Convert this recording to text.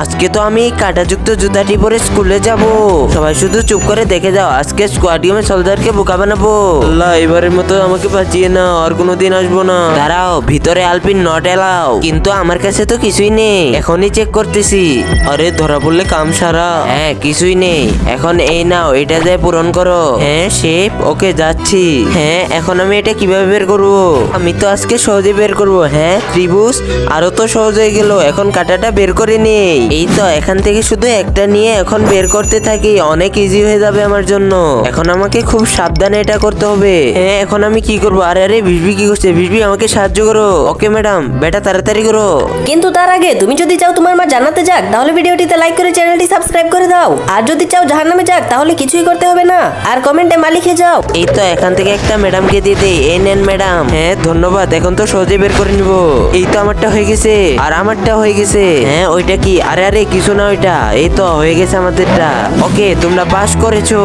আজকে তো আমি কাঁটাযুক্ত জুতাটি পরে স্কুলে যাব। সবাই শুধু চুপ করে দেখে যাও, আজকে স্কোয়াড গেমে সোলজারকে বোকা বানাবো। আল্লাহ, এবারের মতো আমাকে বাঁচিয়ে না, আর কোনোদিন আসবো না। দাঁড়াও, ভিতরে আলপিন নট এলাও। কিন্তু আমার কাছে তো কিছুই নেই, এখনই চেক করতেছি। আরে ধরা পড়লে কাম সারা। হ্যাঁ, কিছুই নেই। এখন এই নাও, এটা দিয়ে পূরণ করো। হ্যাঁ শেপ, ওকে যাচ্ছি। হ্যাঁ, এখন আমি এটা কিভাবে বের করবো? আমি তো আজকে সহজে বের করবো। হ্যাঁ ত্রিভুজ, আরো তো সহজ হয়ে গেল। এখন কাঁটাটা বের করে নেই। এই তো, এখান থেকে শুধু একটা নিয়ে এখন বের করতে থাকি, অনেক ইজি হয়ে যাবে আমার জন্য। এখন আমাকে খুব সাবধানে এটা করতে হবে। হ্যাঁ, এখন আমি কি করবো? আরে আরে, ভিসবি কি করছে? ভিসবি আমাকে সাহায্য করো। ওকে ম্যাডাম, বেটা তাড়াতাড়ি করো। কিন্তু তার আগে তুমি যদি চাও তোমার মা জানাতে যাক, তাহলে ভিডিওটিতে লাইক করে চ্যানেলটি সাবস্ক্রাইব করে দাও। আর যদি চাও জাহান্নামে যাক, তাহলে কিছুই করতে হবে না, আর কমেন্টে মা লিখে যাও। এই তো, এখান থেকে একটা ম্যাডামকে দিয়ে দেই। এই নেন ম্যাডাম। হ্যাঁ ধন্যবাদ, এখন তো সহজে বের করে নিবো। এই তো, আমারটা হয়ে গেছে, আর আমারটা হয়ে গেছে। হ্যাঁ, ওইটা কি? আরে আরে, কিছু না, ওইটা এই তো হয়ে গেছে আমাদেরটা। ওকে, তোমরা পাস করেছো।